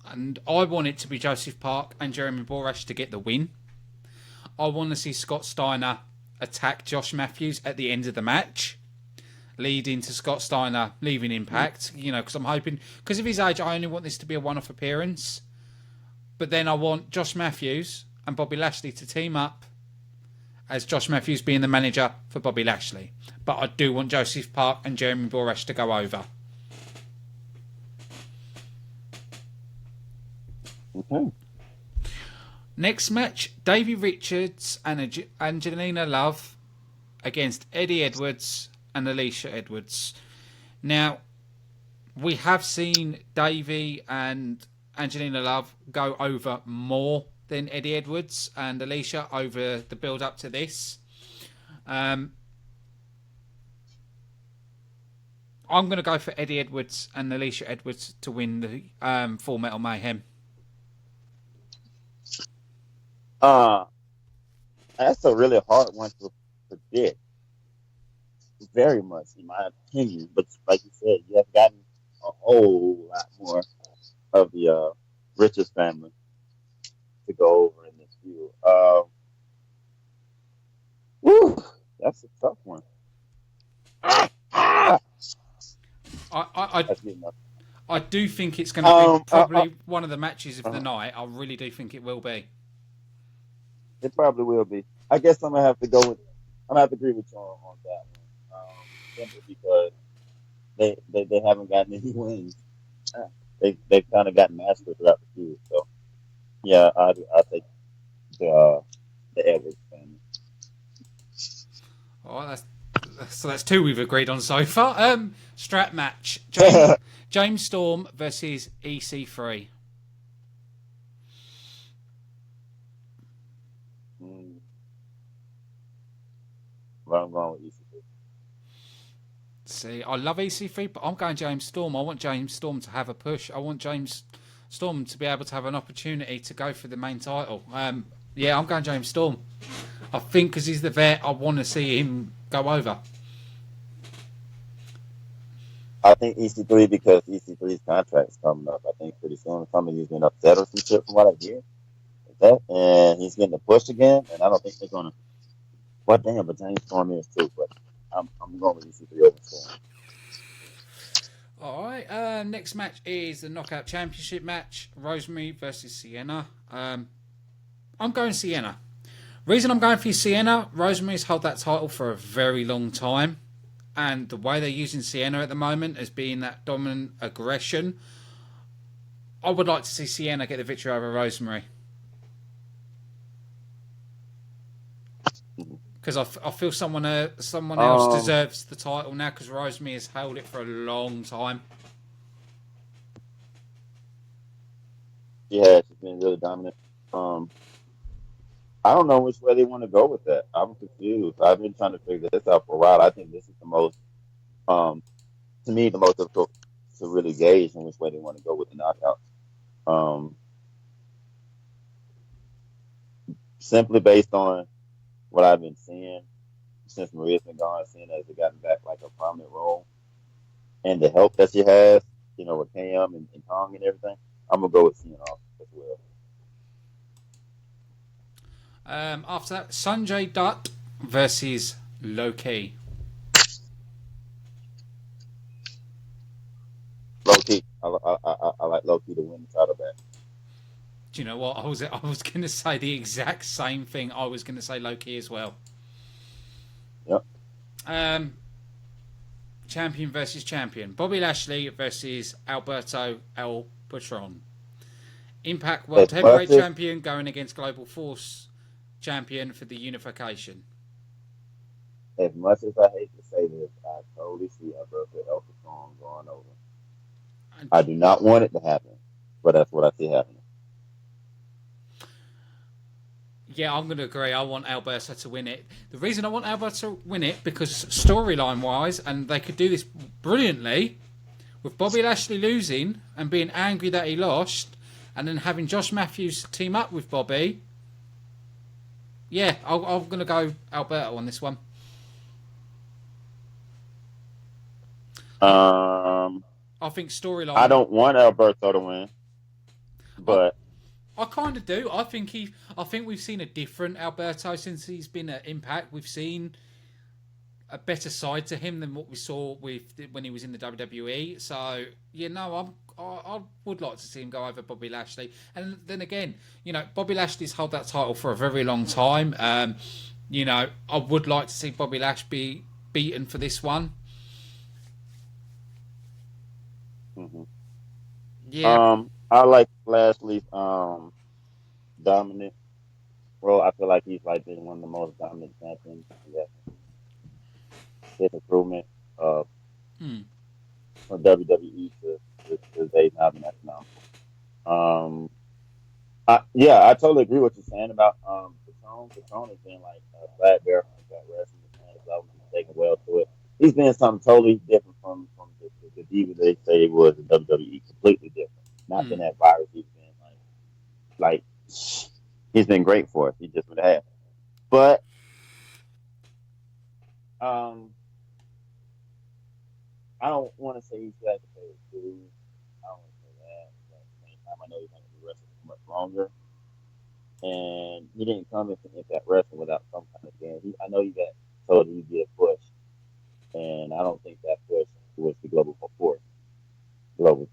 and I want it to be Joseph Park and Jeremy Borash to get the win. I want to see Scott Steiner attack Josh Matthews at the end of the match, leading to Scott Steiner leaving Impact. Because I'm hoping, because of his age, I only want this to be a one-off appearance. But then I want Josh Matthews and Bobby Lashley to team up as Josh Matthews being the manager for Bobby Lashley. But I do want Joseph Park and Jeremy Borash to go over. Okay. Next match, Davey Richards and Angelina Love against Eddie Edwards and Alicia Edwards. Now, we have seen Davey and Angelina Love go over more than Eddie Edwards and Alicia over the build up to this. I'm going to go for Eddie Edwards and Alicia Edwards to win the Full Metal Mayhem. That's a really hard one to predict. Very much, in my opinion. But like you said, you have gotten a whole lot more of the Richards family to go over in this feud. That's a tough one. I do think it's going to be probably one of the matches of the night. I really do think it will be. It probably will be. I guess I'm gonna have to go with. I'm gonna have to agree with you on that one. Simply because they haven't gotten any wins. They've kind of gotten mastered throughout the feud. So yeah, I'll take the Edwards family. Oh, that's two we've agreed on so far. Strap match: James Storm versus EC3. Well, I'm going with EC3. See, I love EC3, but I'm going James Storm. I want James Storm to have a push. I want James Storm to be able to have an opportunity to go for the main title. I'm going James Storm. I think because he's the vet, I want to see him go over. I think EC3 because EC3's contract is coming up. I think pretty soon somebody's been upset or some shit from what I hear. And he's getting a push again, and I don't think they're going to. Well, damn, but James Storm is too. But I'm going with EC3 over Storm. All right. Next match is the Knockout Championship match: Rosemary versus Sienna. I'm going Sienna. Reason I'm going for Sienna: Rosemary's held that title for a very long time, and the way they're using Sienna at the moment as being that dominant aggression, I would like to see Sienna get the victory over Rosemary. Because I feel someone else deserves the title now because Rosemary has held it for a long time. Yeah, she's been really dominant. Um, I don't know which way they want to go with that. I'm confused. I've been trying to figure this out for a while. I think this is the most, um, to me, the most difficult to really gauge in which way they want to go with the knockouts. Um, Simply based on what I've been seeing since Maria's been gone, seeing as it gotten back like a prominent role and the help that she has, with Cam and Kong and everything. I'm gonna go with seeing off as well. After that, Sanjay Dutt versus Loki. Low key, I like low key to win the title back. Do you know what? I was going to say the exact same thing. I was going to say Loki as well. Yep. Champion versus champion. Bobby Lashley versus Alberto El Patron. Impact World Heavyweight Champion going against Global Force Champion for the unification. As much as I hate to say this, I totally see Alberto El Patron going over. I do not want it to happen, but that's what I see happening. Yeah, I'm going to agree. I want Alberto to win it. The reason I want Alberto to win it, because storyline-wise, and they could do this brilliantly, with Bobby Lashley losing and being angry that he lost, and then having Josh Matthews team up with Bobby. Yeah, I'm going to go Alberto on this one. I think storyline. I don't want Alberto to win, but I kind of do. I think we've seen a different Alberto since he's been at Impact. We've seen a better side to him than what we saw when he was in the WWE. So I would like to see him go over Bobby Lashley. And then again, Bobby Lashley's held that title for a very long time. I would like to see Bobby Lashley be beaten for this one. Mm-hmm. Yeah. I like Lashley's dominant role. I feel like he's like been one of the most dominant champions. His improvement from WWE to they've now been astronomical. I totally agree with what you're saying about Patron. Patron has been like a flat bear from that wrestling. He's taken well to it. He's been something totally different from the diva they say he was in WWE. Completely different. Not been that virus. He's been like he's been great for us. He just would have. But I don't want to say he's got to pay his dues. I don't want to say that. But at the same time, I know he's going to be wrestling for much longer. And he didn't come into Impact Wrestling without some kind of game. I know he got told he'd get a push. And I don't think that push was the Global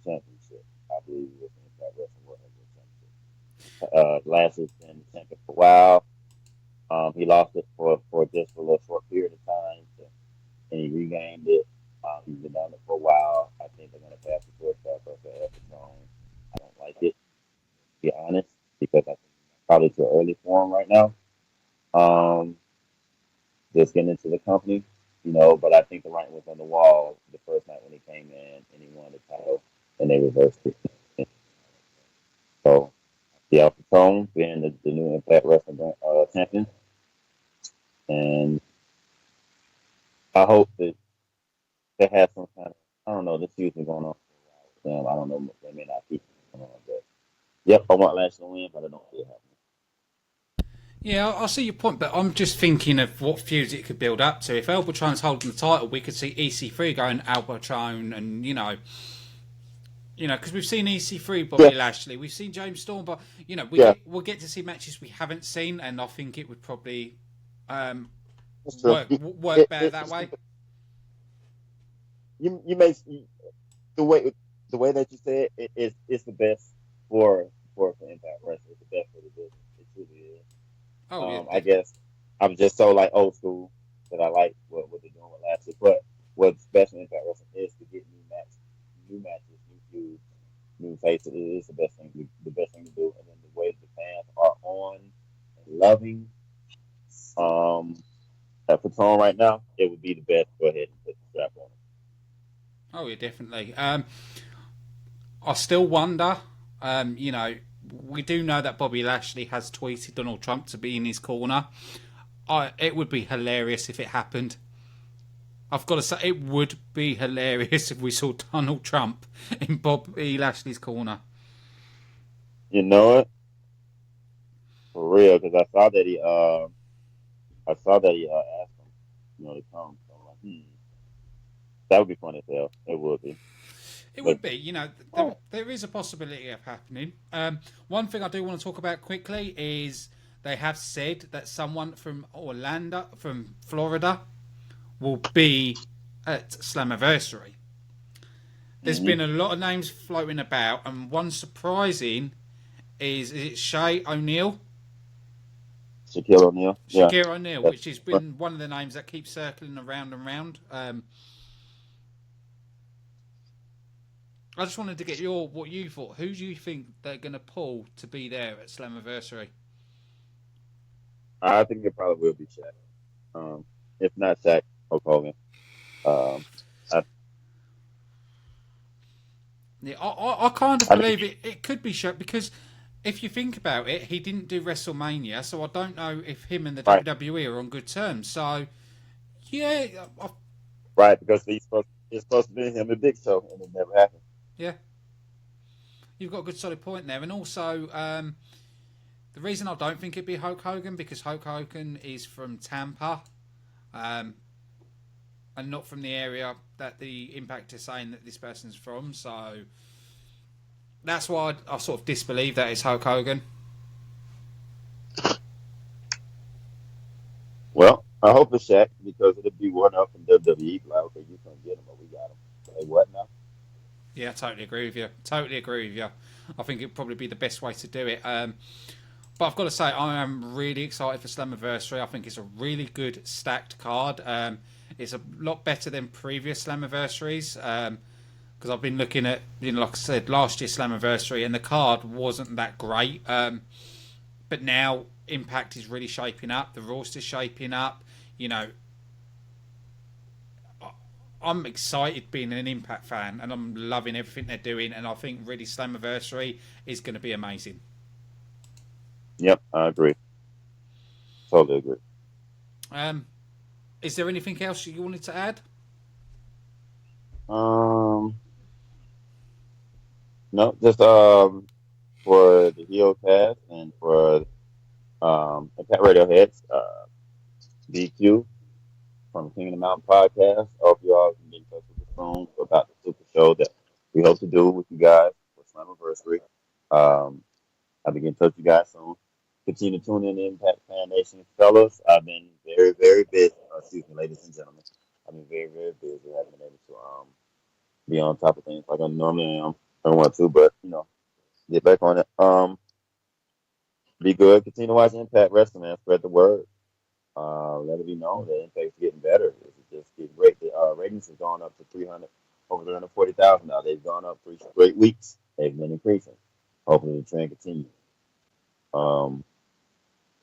Championship. I believe it was the Impact Wrestling World Heavyweight Championship. Lashley's been champion for a while. He lost it for just a little short period of time, and he regained it. He's been down there for a while. I think they're going to pass the torch back up to Patron. I don't like it, to be honest, because I think it's probably too early for him right now. Just getting into the company, but I think the writing was on the wall the first night when he came in and he won the title, and they reversed it. So, yeah, Patron being the new Impact Wrestling champion, and I hope that they have some kind of, I don't know, this season going on for a while. I don't know, they may not keep going on, but yep, I want Lashley to win, but I don't see it happening. Yeah, I see your point, but I'm just thinking of what feuds it could build up to. If Albertron's holding the title, we could see EC3 going Albertron, and because we've seen EC3 Bobby Lashley, we've seen James Storm, but we'll get to see matches we haven't seen, and I think it would probably work better that way. You may the way that you said it's the best for Impact Wrestling. It's the best for the business. It truly is. I guess I'm just so like old school that I like what they're doing with Lashley. But what's best in Impact Wrestling is to get new matches, new feuds, new faces. It is the best thing to do. And then the way the fans are on and loving Patron right now, it would be the best to go ahead and put the strap on him. Oh yeah, definitely. I still wonder, we do know that Bobby Lashley has tweeted Donald Trump to be in his corner. It would be hilarious if it happened. I've got to say, it would be hilarious if we saw Donald Trump in Bobby Lashley's corner. You know it, for real, because I saw that he asked him, to come. So I'm like, that would be funny as hell. It would be. It would be, there is a possibility of happening. One thing I do want to talk about quickly is they have said that someone from Florida, will be at Slammiversary. There's been a lot of names floating about, and one surprising is it Shaquille O'Neal? Shaquille O'Neal. Shaquille O'Neal, which has been one of the names that keeps circling around and round. I just wanted to get what you thought. Who do you think they're going to pull to be there at Slammiversary? I think it probably will be Shaq. If not Shaq, Hulk Hogan. I kind of believe it could be Shaq, because if you think about it, he didn't do WrestleMania, so I don't know if him and the WWE are on good terms. So, yeah. Right, because it's supposed to be him and Big Show, and it never happened. Yeah. You've got a good solid point there. And also, the reason I don't think it'd be Hulk Hogan, because Hulk Hogan is from Tampa, and not from the area that the Impact is saying that this person's from. So that's why I sort of disbelieve that it's Hulk Hogan. Well, I hope it's Shaq, because it'll be one up from WWE. Like, okay, you can't get him, but we got him. Hey, what now? Yeah, I totally agree with you. I think it'd probably be the best way to do it. But I've got to say, I am really excited for Slammiversary. I think it's a really good stacked card. It's a lot better than previous Slammiversaries, because I've been looking at, like I said, last year's Slammiversary, and the card wasn't that great. But now Impact is really shaping up. The roster's shaping up. I'm excited being an Impact fan, and I'm loving everything they're doing, and I think really Slammiversary is going to be amazing. Yep, I agree. Totally agree. Is there anything else you wanted to add? No, just for the heel cast and for Impact Radio heads, DQ from King of the Mountain podcast. I hope you all can get in touch with the phone about the super show that we hope to do with you guys for Slammiversary. I'll be getting in touch with you guys soon. Continue to tune in to Impact Fan Nation. Fellas, I've been very, very busy. Excuse me, ladies and gentlemen. I've been very, very busy. I haven't been able to be on top of things like I normally am. I don't want to, but, get back on it. Be good. Continue to watch Impact Wrestling, man. Spread the word. Let it be known that Impact's getting better. It's just getting great. The ratings have gone up to over 340,000 now. They've gone up 3 straight weeks. They've been increasing. Hopefully the trend continues.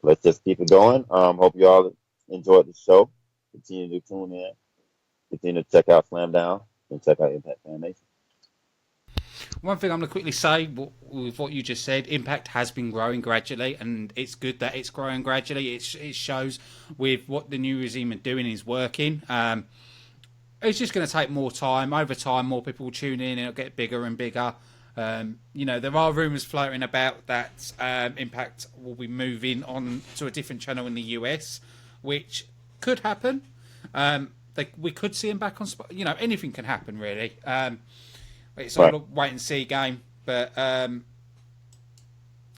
Let's just keep it going. Hope you all enjoyed the show. Continue to tune in. Continue to check out Slamdown and check out Impact Fan Nation. One thing I'm going to quickly say with what you just said, Impact has been growing gradually, and it's good that it's growing gradually. It shows with what the new regime are doing is working. It's just going to take more time. Over time, more people will tune in, and it'll get bigger and bigger. There are rumours floating about that Impact will be moving on to a different channel in the US, which could happen. We could see him back on. Anything can happen, really. It's all a wait and see game. But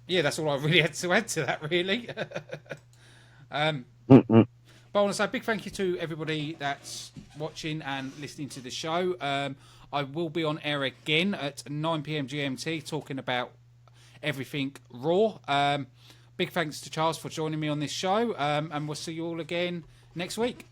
that's all I really had to add to that, really. But I want to say a big thank you to everybody that's watching and listening to the show. I will be on air again at 9 p.m. GMT talking about everything Raw. Big thanks to Charles for joining me on this show, and we'll see you all again next week.